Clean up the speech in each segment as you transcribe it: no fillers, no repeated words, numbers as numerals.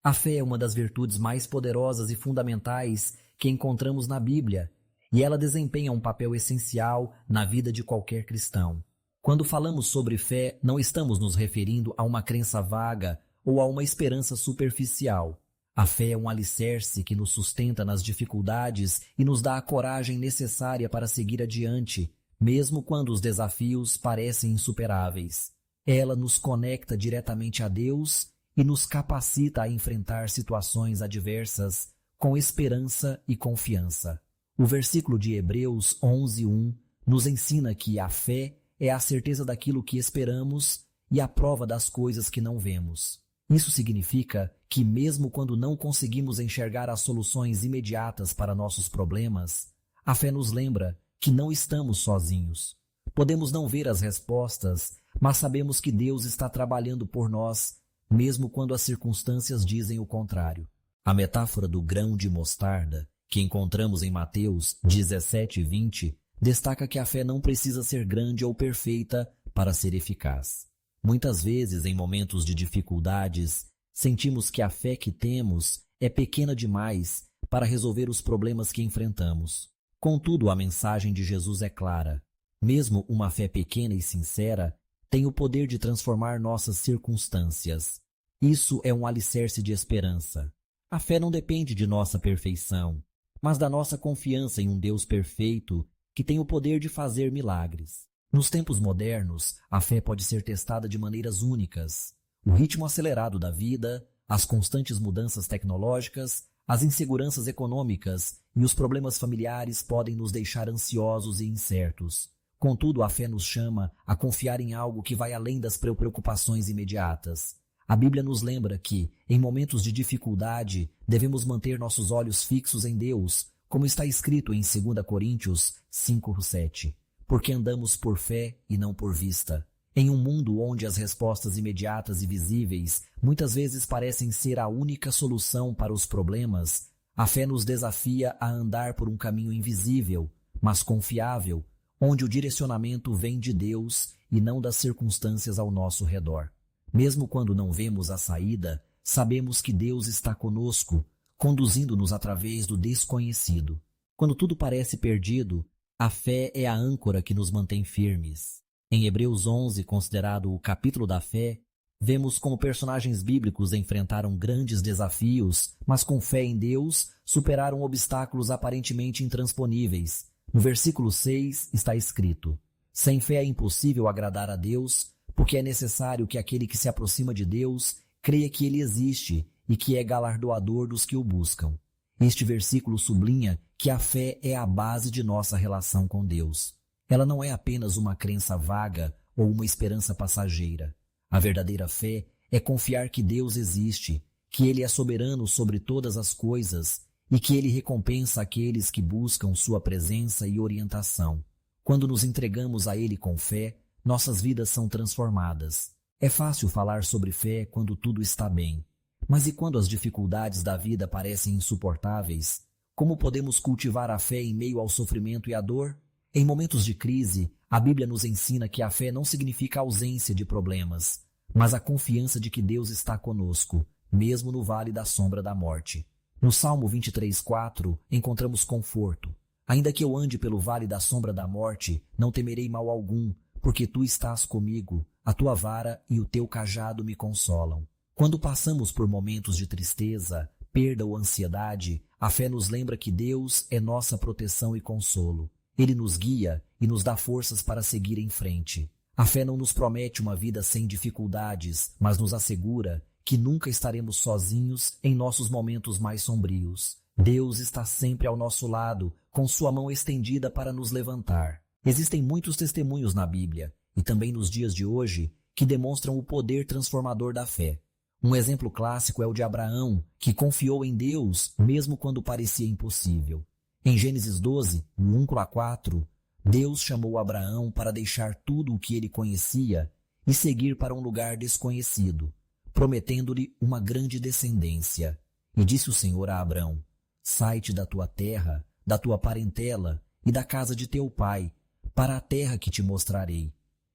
A fé é uma das virtudes mais poderosas e fundamentais que encontramos na Bíblia, e ela desempenha um papel essencial na vida de qualquer cristão. Quando falamos sobre fé, não estamos nos referindo a uma crença vaga ou a uma esperança superficial. A fé é um alicerce que nos sustenta nas dificuldades e nos dá a coragem necessária para seguir adiante, mesmo quando os desafios parecem insuperáveis. Ela nos conecta diretamente a Deus e nos capacita a enfrentar situações adversas com esperança e confiança. O versículo de Hebreus 11:1 nos ensina que a fé é a certeza daquilo que esperamos e a prova das coisas que não vemos. Isso significa que mesmo quando não conseguimos enxergar as soluções imediatas para nossos problemas, a fé nos lembra que não estamos sozinhos. Podemos não ver as respostas, mas sabemos que Deus está trabalhando por nós, mesmo quando as circunstâncias dizem o contrário. A metáfora do grão de mostarda, que encontramos em Mateus 17:20, destaca que a fé não precisa ser grande ou perfeita para ser eficaz. Muitas vezes, em momentos de dificuldades, sentimos que a fé que temos é pequena demais para resolver os problemas que enfrentamos. Contudo, a mensagem de Jesus é clara. Mesmo uma fé pequena e sincera tem o poder de transformar nossas circunstâncias. Isso é um alicerce de esperança. A fé não depende de nossa perfeição, mas da nossa confiança em um Deus perfeito que tem o poder de fazer milagres. Nos tempos modernos, a fé pode ser testada de maneiras únicas. O ritmo acelerado da vida, as constantes mudanças tecnológicas, as inseguranças econômicas e os problemas familiares podem nos deixar ansiosos e incertos. Contudo, a fé nos chama a confiar em algo que vai além das preocupações imediatas. A Bíblia nos lembra que, em momentos de dificuldade, devemos manter nossos olhos fixos em Deus, como está escrito em 2 Coríntios 5:7. Porque andamos por fé e não por vista. Em um mundo onde as respostas imediatas e visíveis muitas vezes parecem ser a única solução para os problemas, a fé nos desafia a andar por um caminho invisível, mas confiável, onde o direcionamento vem de Deus e não das circunstâncias ao nosso redor. Mesmo quando não vemos a saída, sabemos que Deus está conosco, conduzindo-nos através do desconhecido. Quando tudo parece perdido, a fé é a âncora que nos mantém firmes. Em Hebreus 11, considerado o capítulo da fé, vemos como personagens bíblicos enfrentaram grandes desafios, mas com fé em Deus superaram obstáculos aparentemente intransponíveis. No versículo 6 está escrito: sem fé é impossível agradar a Deus, porque é necessário que aquele que se aproxima de Deus creia que Ele existe e que é galardoador dos que o buscam. Este versículo sublinha que a fé é a base de nossa relação com Deus. Ela não é apenas uma crença vaga ou uma esperança passageira. A verdadeira fé é confiar que Deus existe, que Ele é soberano sobre todas as coisas e que Ele recompensa aqueles que buscam sua presença e orientação. Quando nos entregamos a Ele com fé, nossas vidas são transformadas. É fácil falar sobre fé quando tudo está bem. Mas e quando as dificuldades da vida parecem insuportáveis? Como podemos cultivar a fé em meio ao sofrimento e à dor? Em momentos de crise, a Bíblia nos ensina que a fé não significa ausência de problemas, mas a confiança de que Deus está conosco, mesmo no vale da sombra da morte. No Salmo 23:4, encontramos conforto. Ainda que eu ande pelo vale da sombra da morte, não temerei mal algum, porque tu estás comigo, a tua vara e o teu cajado me consolam. Quando passamos por momentos de tristeza, perda ou ansiedade, a fé nos lembra que Deus é nossa proteção e consolo. Ele nos guia e nos dá forças para seguir em frente. A fé não nos promete uma vida sem dificuldades, mas nos assegura que nunca estaremos sozinhos em nossos momentos mais sombrios. Deus está sempre ao nosso lado, com sua mão estendida para nos levantar. Existem muitos testemunhos na Bíblia, e também nos dias de hoje, que demonstram o poder transformador da fé. Um exemplo clássico é o de Abraão, que confiou em Deus mesmo quando parecia impossível. Em Gênesis 12, 1-4, Deus chamou Abraão para deixar tudo o que ele conhecia e seguir para um lugar desconhecido, prometendo-lhe uma grande descendência. E disse o Senhor a Abrão: sai-te da tua terra, da tua parentela e da casa de teu pai, para a terra que te mostrarei.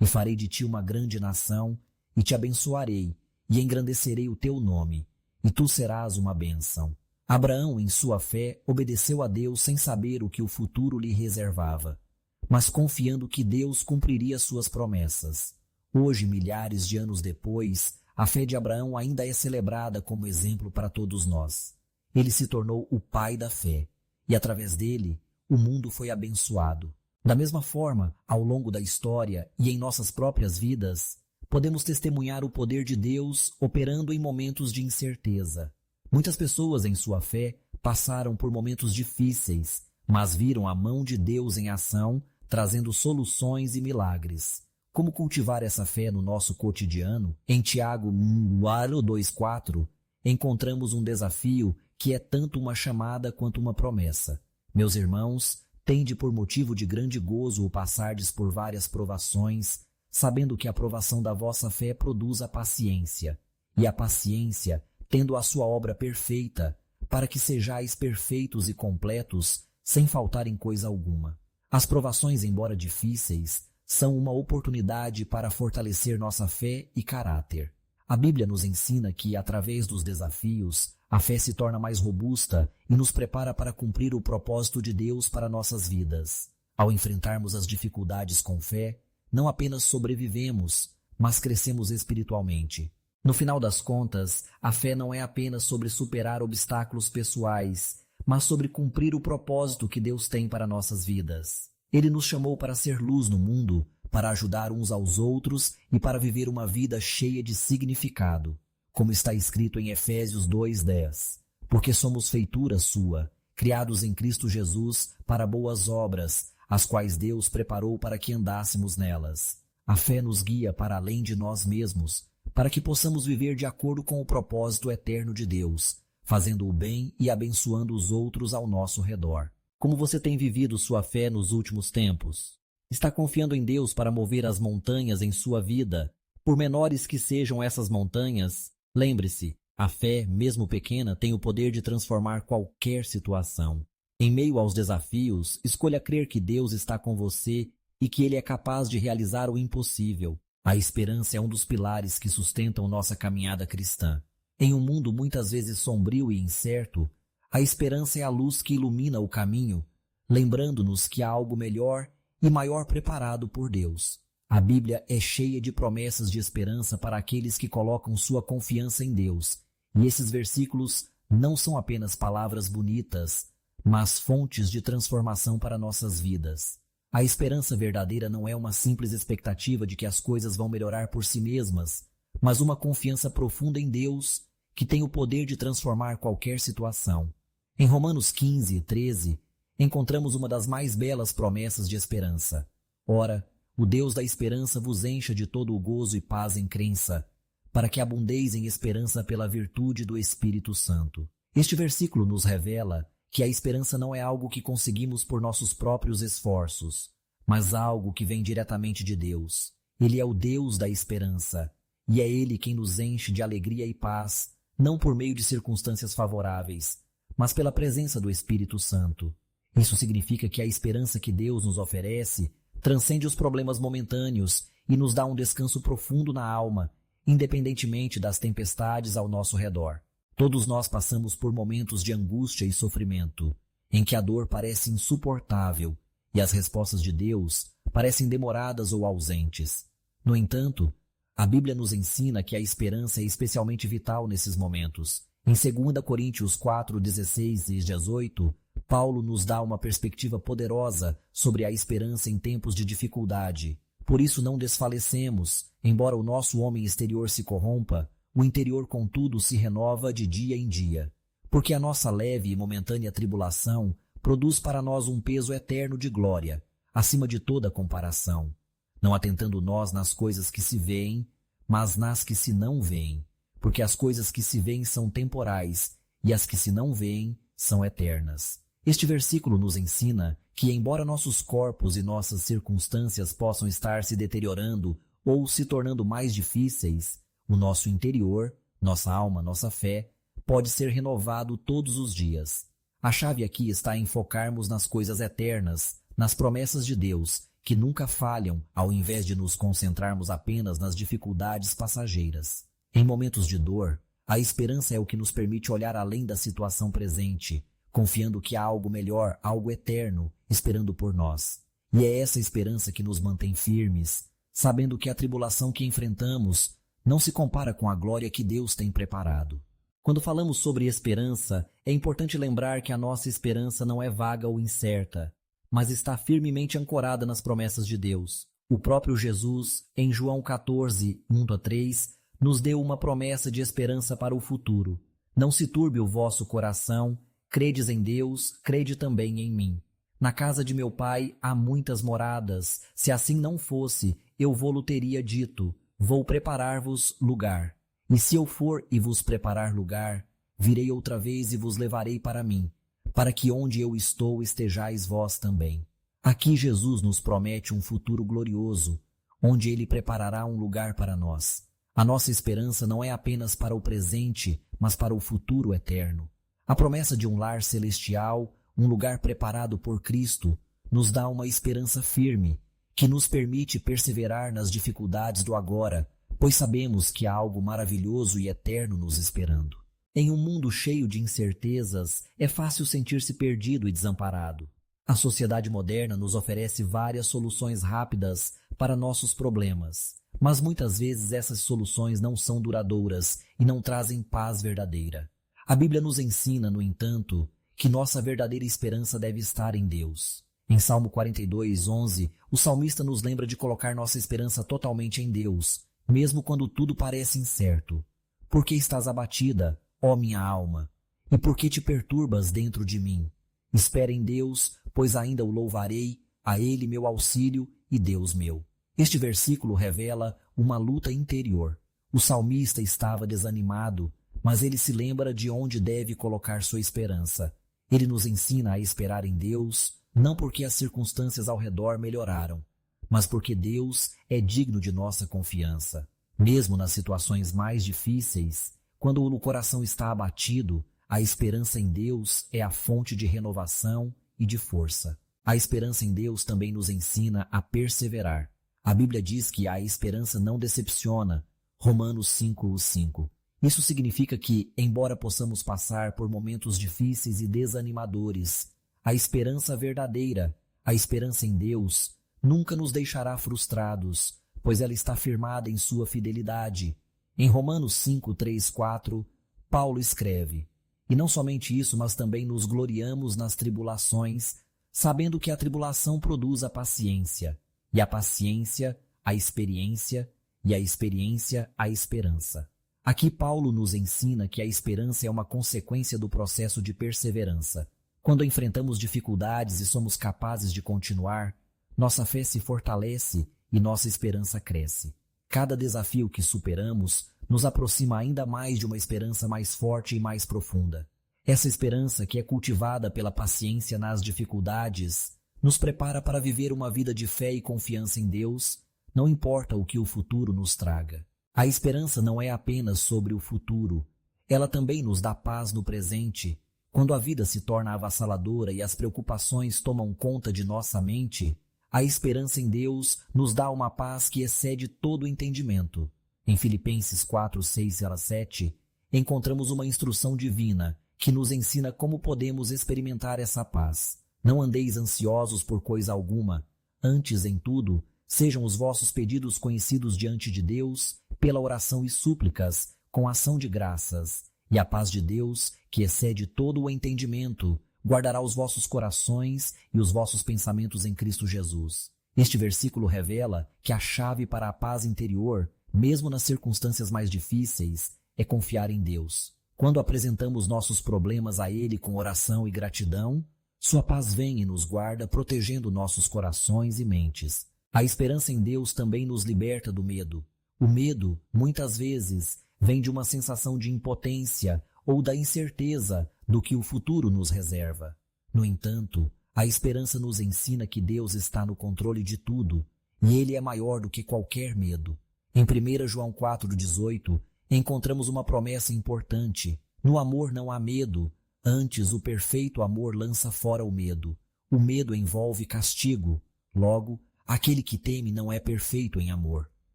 E farei de ti uma grande nação, e te abençoarei, e engrandecerei o teu nome, e tu serás uma bênção. Abraão, em sua fé, obedeceu a Deus sem saber o que o futuro lhe reservava, mas confiando que Deus cumpriria suas promessas. Hoje, milhares de anos depois, a fé de Abraão ainda é celebrada como exemplo para todos nós. Ele se tornou o pai da fé, e através dele, o mundo foi abençoado. Da mesma forma, ao longo da história e em nossas próprias vidas, podemos testemunhar o poder de Deus operando em momentos de incerteza. Muitas pessoas em sua fé passaram por momentos difíceis, mas viram a mão de Deus em ação, trazendo soluções e milagres. Como cultivar essa fé no nosso cotidiano? Em Tiago 2,4, encontramos um desafio que é tanto uma chamada quanto uma promessa. Meus irmãos, tende por motivo de grande gozo o passardes por várias provações, sabendo que a provação da vossa fé produz a paciência, e a paciência, tendo a sua obra perfeita, para que sejais perfeitos e completos, sem faltar em coisa alguma. As provações, embora difíceis, são uma oportunidade para fortalecer nossa fé e caráter. A Bíblia nos ensina que, através dos desafios, a fé se torna mais robusta e nos prepara para cumprir o propósito de Deus para nossas vidas. Ao enfrentarmos as dificuldades com fé, não apenas sobrevivemos, mas crescemos espiritualmente. No final das contas, a fé não é apenas sobre superar obstáculos pessoais, mas sobre cumprir o propósito que Deus tem para nossas vidas. Ele nos chamou para ser luz no mundo, para ajudar uns aos outros e para viver uma vida cheia de significado, como está escrito em Efésios 2:10. Porque somos feitura sua, criados em Cristo Jesus para boas obras, as quais Deus preparou para que andássemos nelas. A fé nos guia para além de nós mesmos, para que possamos viver de acordo com o propósito eterno de Deus, fazendo o bem e abençoando os outros ao nosso redor. Como você tem vivido sua fé nos últimos tempos? Está confiando em Deus para mover as montanhas em sua vida? Por menores que sejam essas montanhas, lembre-se, a fé, mesmo pequena, tem o poder de transformar qualquer situação. Em meio aos desafios, escolha crer que Deus está com você e que Ele é capaz de realizar o impossível. A esperança é um dos pilares que sustentam nossa caminhada cristã. Em um mundo muitas vezes sombrio e incerto, a esperança é a luz que ilumina o caminho, lembrando-nos que há algo melhor e maior preparado por Deus. A Bíblia é cheia de promessas de esperança para aqueles que colocam sua confiança em Deus. E esses versículos não são apenas palavras bonitas, mas fontes de transformação para nossas vidas. A esperança verdadeira não é uma simples expectativa de que as coisas vão melhorar por si mesmas, mas uma confiança profunda em Deus que tem o poder de transformar qualquer situação. Em Romanos 15:13, encontramos uma das mais belas promessas de esperança. Ora, o Deus da esperança vos encha de todo o gozo e paz em crença, para que abundeis em esperança pela virtude do Espírito Santo. Este versículo nos revela que a esperança não é algo que conseguimos por nossos próprios esforços, mas algo que vem diretamente de Deus. Ele é o Deus da esperança, e é Ele quem nos enche de alegria e paz, não por meio de circunstâncias favoráveis, mas pela presença do Espírito Santo. Isso significa que a esperança que Deus nos oferece transcende os problemas momentâneos e nos dá um descanso profundo na alma, independentemente das tempestades ao nosso redor. Todos nós passamos por momentos de angústia e sofrimento, em que a dor parece insuportável e as respostas de Deus parecem demoradas ou ausentes. No entanto, a Bíblia nos ensina que a esperança é especialmente vital nesses momentos. Em 2 Coríntios 4:16 e 18, Paulo nos dá uma perspectiva poderosa sobre a esperança em tempos de dificuldade. Por isso não desfalecemos, embora o nosso homem exterior se corrompa, o interior, contudo, se renova de dia em dia. Porque a nossa leve e momentânea tribulação produz para nós um peso eterno de glória, acima de toda comparação, não atentando nós nas coisas que se veem, mas nas que se não veem, porque as coisas que se veem são temporais e as que se não veem são eternas. Este versículo nos ensina que, embora nossos corpos e nossas circunstâncias possam estar se deteriorando ou se tornando mais difíceis, o nosso interior, nossa alma, nossa fé, pode ser renovado todos os dias. A chave aqui está em focarmos nas coisas eternas, nas promessas de Deus, que nunca falham, ao invés de nos concentrarmos apenas nas dificuldades passageiras. Em momentos de dor, A esperança é o que nos permite olhar além da situação presente, confiando que há algo melhor, algo eterno, esperando por nós. E é essa esperança que nos mantém firmes, sabendo que a tribulação que enfrentamos não se compara com a glória que Deus tem preparado. Quando falamos sobre esperança, é importante lembrar que a nossa esperança não é vaga ou incerta, mas está firmemente ancorada nas promessas de Deus. O próprio Jesus, em João 14, 1-3, nos deu uma promessa de esperança para o futuro. Não se turbe o vosso coração, credes em Deus, crede também em mim. Na casa de meu pai há muitas moradas, se assim não fosse, eu vô-lo teria dito, vou preparar-vos lugar. E se eu for e vos preparar lugar, virei outra vez e vos levarei para mim, para que onde eu estou estejais vós também. Aqui Jesus nos promete um futuro glorioso, onde Ele preparará um lugar para nós. A nossa esperança não é apenas para o presente, mas para o futuro eterno. A promessa de um lar celestial, um lugar preparado por Cristo, nos dá uma esperança firme, que nos permite perseverar nas dificuldades do agora, pois sabemos que há algo maravilhoso e eterno nos esperando. Em um mundo cheio de incertezas, é fácil sentir-se perdido e desamparado. A sociedade moderna nos oferece várias soluções rápidas para nossos problemas, mas muitas vezes essas soluções não são duradouras e não trazem paz verdadeira. A Bíblia nos ensina, no entanto, que nossa verdadeira esperança deve estar em Deus. Em Salmo 42:11, o salmista nos lembra de colocar nossa esperança totalmente em Deus, mesmo quando tudo parece incerto. Por que estás abatida, ó minha alma? E por que te perturbas dentro de mim? Espera em Deus, pois ainda o louvarei, a Ele meu auxílio e Deus meu. Este versículo revela uma luta interior. O salmista estava desanimado, mas ele se lembra de onde deve colocar sua esperança. Ele nos ensina a esperar em Deus, não porque as circunstâncias ao redor melhoraram, mas porque Deus é digno de nossa confiança. Mesmo nas situações mais difíceis, quando o coração está abatido, a esperança em Deus é a fonte de renovação e de força. A esperança em Deus também nos ensina a perseverar. A Bíblia diz que a esperança não decepciona, Romanos 5:5. Isso significa que, embora possamos passar por momentos difíceis e desanimadores, a esperança verdadeira, a esperança em Deus, nunca nos deixará frustrados, pois ela está firmada em sua fidelidade. Em Romanos 5:3-4, Paulo escreve: E não somente isso, mas também nos gloriamos nas tribulações, sabendo que a tribulação produz a paciência, e a paciência, a experiência, e a experiência, a esperança. Aqui Paulo nos ensina que a esperança é uma consequência do processo de perseverança. Quando enfrentamos dificuldades e somos capazes de continuar, nossa fé se fortalece e nossa esperança cresce. Cada desafio que superamos nos aproxima ainda mais de uma esperança mais forte e mais profunda. Essa esperança, que é cultivada pela paciência nas dificuldades, nos prepara para viver uma vida de fé e confiança em Deus, não importa o que o futuro nos traga. A esperança não é apenas sobre o futuro, ela também nos dá paz no presente. Quando a vida se torna avassaladora e as preocupações tomam conta de nossa mente, a esperança em Deus nos dá uma paz que excede todo o entendimento. Em Filipenses 4:6-7, encontramos uma instrução divina que nos ensina como podemos experimentar essa paz. Não andeis ansiosos por coisa alguma, antes, em tudo, sejam os vossos pedidos conhecidos diante de Deus, pela oração e súplicas, com ação de graças. E a paz de Deus, que excede todo o entendimento, guardará os vossos corações e os vossos pensamentos em Cristo Jesus. Este versículo revela que a chave para a paz interior, mesmo nas circunstâncias mais difíceis, é confiar em Deus. Quando apresentamos nossos problemas a Ele com oração e gratidão, sua paz vem e nos guarda, protegendo nossos corações e mentes. A esperança em Deus também nos liberta do medo. O medo, muitas vezes, vem de uma sensação de impotência ou da incerteza do que o futuro nos reserva. No entanto, a esperança nos ensina que Deus está no controle de tudo e Ele é maior do que qualquer medo. Em 1 João 4:18, encontramos uma promessa importante. No amor não há medo, antes o perfeito amor lança fora o medo. O medo envolve castigo. Logo, aquele que teme não é perfeito em amor.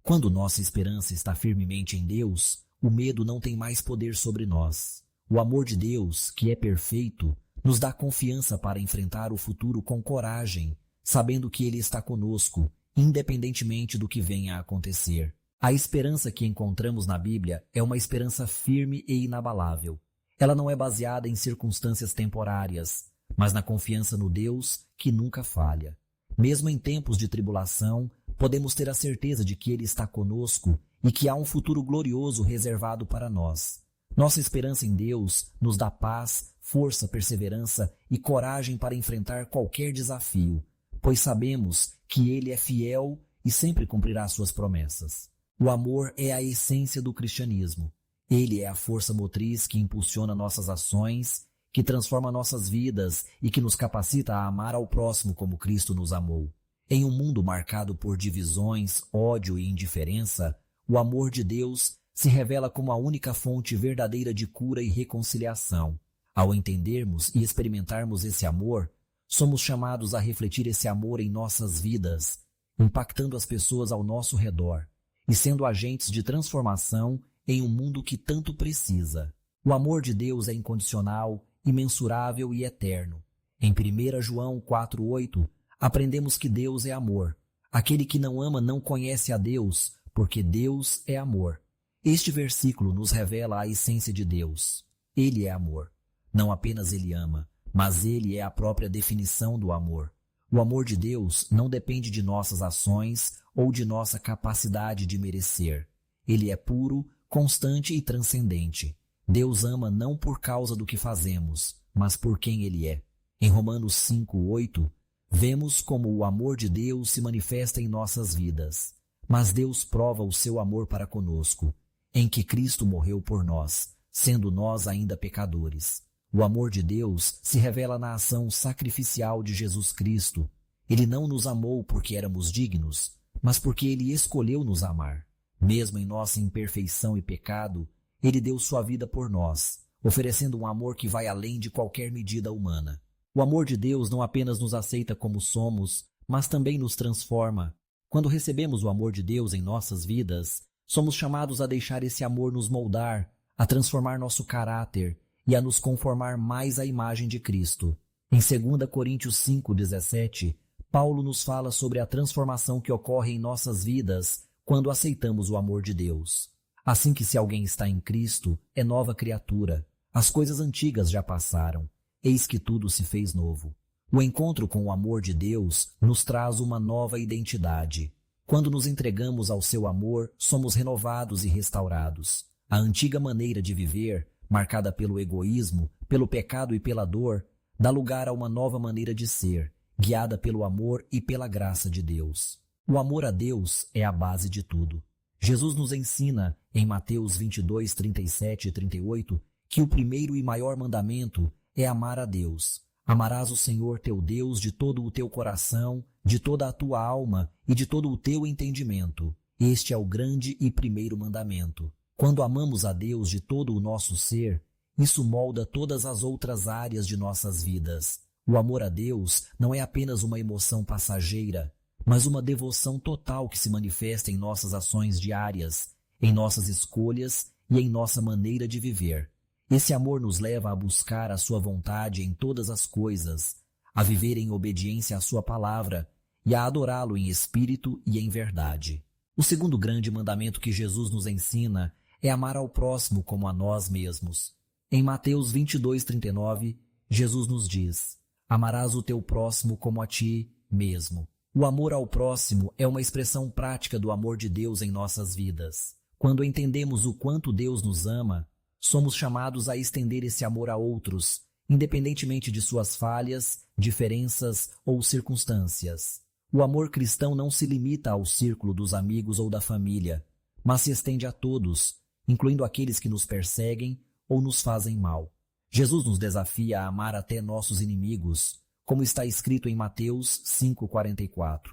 Quando nossa esperança está firmemente em Deus, o medo não tem mais poder sobre nós. O amor de Deus, que é perfeito, nos dá confiança para enfrentar o futuro com coragem, sabendo que Ele está conosco, independentemente do que venha a acontecer. A esperança que encontramos na Bíblia é uma esperança firme e inabalável. Ela não é baseada em circunstâncias temporárias, mas na confiança no Deus que nunca falha. Mesmo em tempos de tribulação, podemos ter a certeza de que Ele está conosco e que há um futuro glorioso reservado para nós. Nossa esperança em Deus nos dá paz, força, perseverança e coragem para enfrentar qualquer desafio, pois sabemos que Ele é fiel e sempre cumprirá suas promessas. O amor é a essência do cristianismo. Ele é a força motriz que impulsiona nossas ações, que transforma nossas vidas e que nos capacita a amar ao próximo como Cristo nos amou. Em um mundo marcado por divisões, ódio e indiferença, o amor de Deus se revela como a única fonte verdadeira de cura e reconciliação. Ao entendermos e experimentarmos esse amor, somos chamados a refletir esse amor em nossas vidas, impactando as pessoas ao nosso redor e sendo agentes de transformação em um mundo que tanto precisa. O amor de Deus é incondicional, imensurável e eterno. Em 1 João 4,8, aprendemos que Deus é amor. Aquele que não ama não conhece a Deus, porque Deus é amor. Este versículo nos revela a essência de Deus. Ele é amor. Não apenas Ele ama, mas Ele é a própria definição do amor. O amor de Deus não depende de nossas ações ou de nossa capacidade de merecer. Ele é puro, constante e transcendente. Deus ama não por causa do que fazemos, mas por quem Ele é. Em Romanos 5,8, vemos como o amor de Deus se manifesta em nossas vidas. Mas Deus prova o seu amor para conosco, em que Cristo morreu por nós, sendo nós ainda pecadores. O amor de Deus se revela na ação sacrificial de Jesus Cristo. Ele não nos amou porque éramos dignos, mas porque Ele escolheu nos amar. Mesmo em nossa imperfeição e pecado, Ele deu sua vida por nós, oferecendo um amor que vai além de qualquer medida humana. O amor de Deus não apenas nos aceita como somos, mas também nos transforma. Quando recebemos o amor de Deus em nossas vidas, somos chamados a deixar esse amor nos moldar, a transformar nosso caráter e a nos conformar mais à imagem de Cristo. Em 2 Coríntios 5,17, Paulo nos fala sobre a transformação que ocorre em nossas vidas quando aceitamos o amor de Deus. Assim que se alguém está em Cristo, é nova criatura. As coisas antigas já passaram, eis que tudo se fez novo. O encontro com o amor de Deus nos traz uma nova identidade. Quando nos entregamos ao seu amor, somos renovados e restaurados. A antiga maneira de viver, marcada pelo egoísmo, pelo pecado e pela dor, dá lugar a uma nova maneira de ser, guiada pelo amor e pela graça de Deus. O amor a Deus é a base de tudo. Jesus nos ensina, em Mateus 22, 37 e 38, que o primeiro e maior mandamento é amar a Deus. Amarás o Senhor teu Deus de todo o teu coração, de toda a tua alma e de todo o teu entendimento. Este é o grande e primeiro mandamento. Quando amamos a Deus de todo o nosso ser, isso molda todas as outras áreas de nossas vidas. O amor a Deus não é apenas uma emoção passageira, mas uma devoção total que se manifesta em nossas ações diárias, em nossas escolhas e em nossa maneira de viver. Esse amor nos leva a buscar a sua vontade em todas as coisas, a viver em obediência à sua palavra e a adorá-lo em espírito e em verdade. O segundo grande mandamento que Jesus nos ensina é amar ao próximo como a nós mesmos. Em Mateus 22:39, Jesus nos diz: amarás o teu próximo como a ti mesmo. O amor ao próximo é uma expressão prática do amor de Deus em nossas vidas. Quando entendemos o quanto Deus nos ama, somos chamados a estender esse amor a outros, independentemente de suas falhas, diferenças ou circunstâncias. O amor cristão não se limita ao círculo dos amigos ou da família, mas se estende a todos, incluindo aqueles que nos perseguem ou nos fazem mal. Jesus nos desafia a amar até nossos inimigos, como está escrito em Mateus 5,44.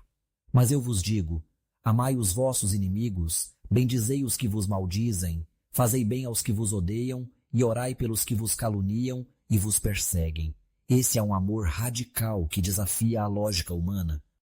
Mas eu vos digo, amai os vossos inimigos, bendizei os que vos maldizem, fazei bem aos que vos odeiam e orai pelos que vos caluniam e vos perseguem. Esse é um amor radical que desafia a lógica humana.